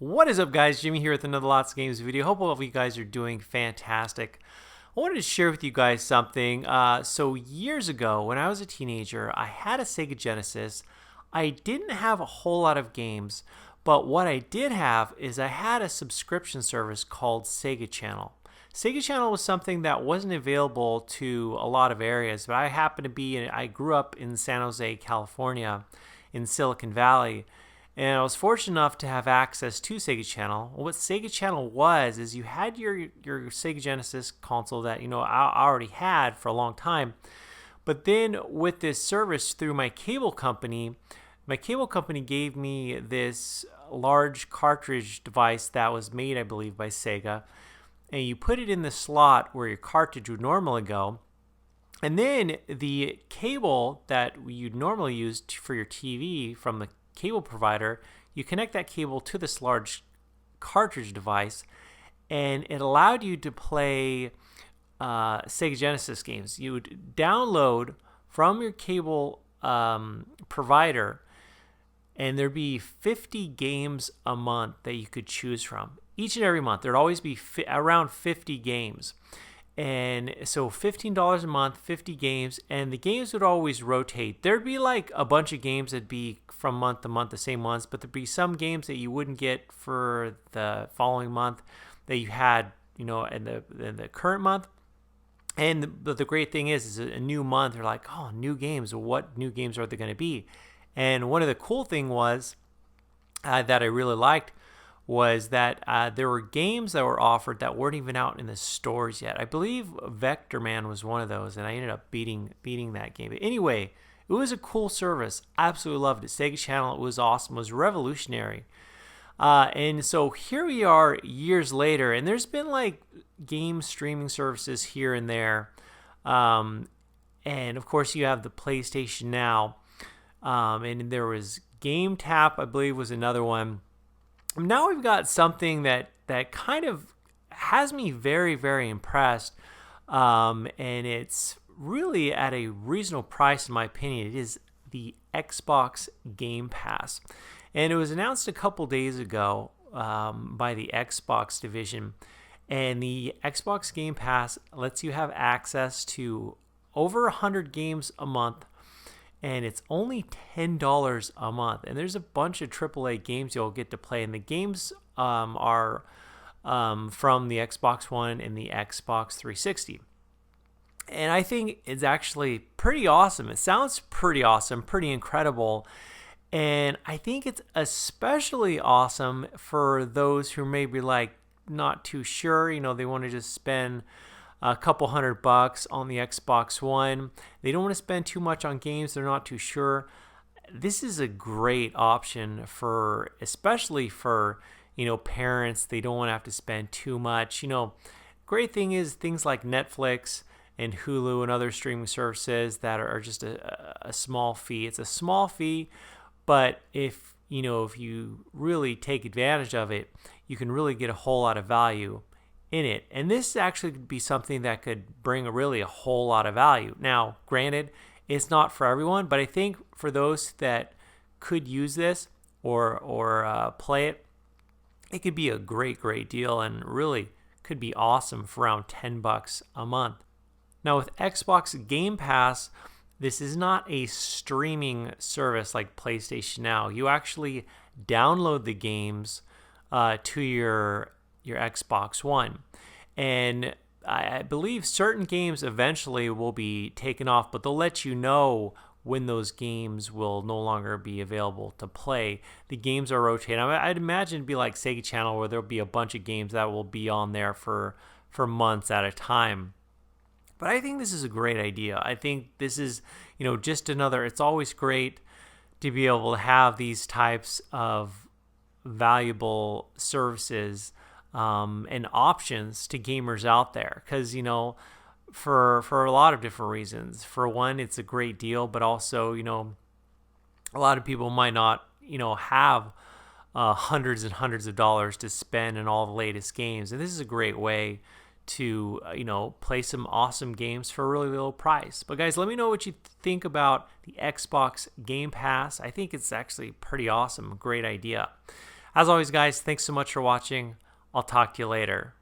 What is up, guys? Jimmy here with another Lots of Games video. Hope all of you guys are doing fantastic. I wanted to share with you guys something. So years ago, when I was a teenager, I had a Sega Genesis. I didn't have a whole lot of games, but what I did have is I had a subscription service called Sega Channel. Sega Channel was something that wasn't available to a lot of areas, but I grew up in San Jose, California, in Silicon Valley. And I was fortunate enough to have access to Sega Channel. What Sega Channel was is you had your Sega Genesis console that I already had for a long time. But then with this service through my cable company gave me this large cartridge device that was made, I believe, by Sega. And you put it in the slot where your cartridge would normally go. And then the cable that you'd normally use for your TV from the cable provider, you connect that cable to this large cartridge device, and it allowed you to play Sega Genesis games. You would download from your cable provider, and there'd be 50 games a month that you could choose from. Each and every month, there'd always be around 50 games. And so $15 a month, 50 games, and the games would always rotate. There'd be like a bunch of games that'd be from month to month, the same ones, but there'd be some games that you wouldn't get for the following month that you had, in the current month. And the great thing is a new month, they're like, oh, new games. What new games are they going to be? And one of the cool thing was that I really liked was that there were games that were offered that weren't even out in the stores yet. I believe Vector Man was one of those, and I ended up beating that game. But anyway, it was a cool service. Absolutely loved it. Sega Channel, it was awesome. It was revolutionary. And so here we are years later, and there's been like game streaming services here and there. And of course, you have the PlayStation Now. And there was Game Tap, I believe, was another one. Now we've got something that kind of has me very, very impressed, and it's really at a reasonable price in my opinion. It is the Xbox Game Pass, and it was announced a couple days ago by the Xbox division, and the Xbox Game Pass lets you have access to over 100 games a month. And it's only $10 a month. And there's a bunch of AAA games you'll get to play. And the games are from the Xbox One and the Xbox 360. And I think it's actually pretty awesome. It sounds pretty awesome, pretty incredible. And I think it's especially awesome for those who may be like not too sure. They want to just spend a couple $100 on the Xbox One. They don't want to spend too much on games. They're not too sure. This is a great option especially for, parents. They don't want to have to spend too much. Great thing is things like Netflix and Hulu and other streaming services that are just a small fee. It's a small fee, but if you really take advantage of it, you can really get a whole lot of value in it. And this actually could be something that could bring a whole lot of value. Now, granted, it's not for everyone, but I think for those that could use this or play it, it could be a great deal and really could be awesome for around $10 a month. Now, with Xbox Game Pass, this is not a streaming service like PlayStation Now. You actually download the games to your Xbox One. And I believe certain games eventually will be taken off, but they'll let you know when those games will no longer be available to play. The games are rotating. I'd imagine it'd be like Sega Channel where there'll be a bunch of games that will be on there for months at a time. But I think this is a great idea. I think this is, just it's always great to be able to have these types of valuable services and options to gamers out there, because for a lot of different reasons. For one, it's a great deal, but also a lot of people might not have hundreds and hundreds of dollars to spend on all the latest games, and this is a great way to play some awesome games for a really low price. But guys, let me know what you think about the Xbox Game Pass. I think it's actually pretty awesome, great idea. As always, guys, thanks so much for watching. I'll talk to you later.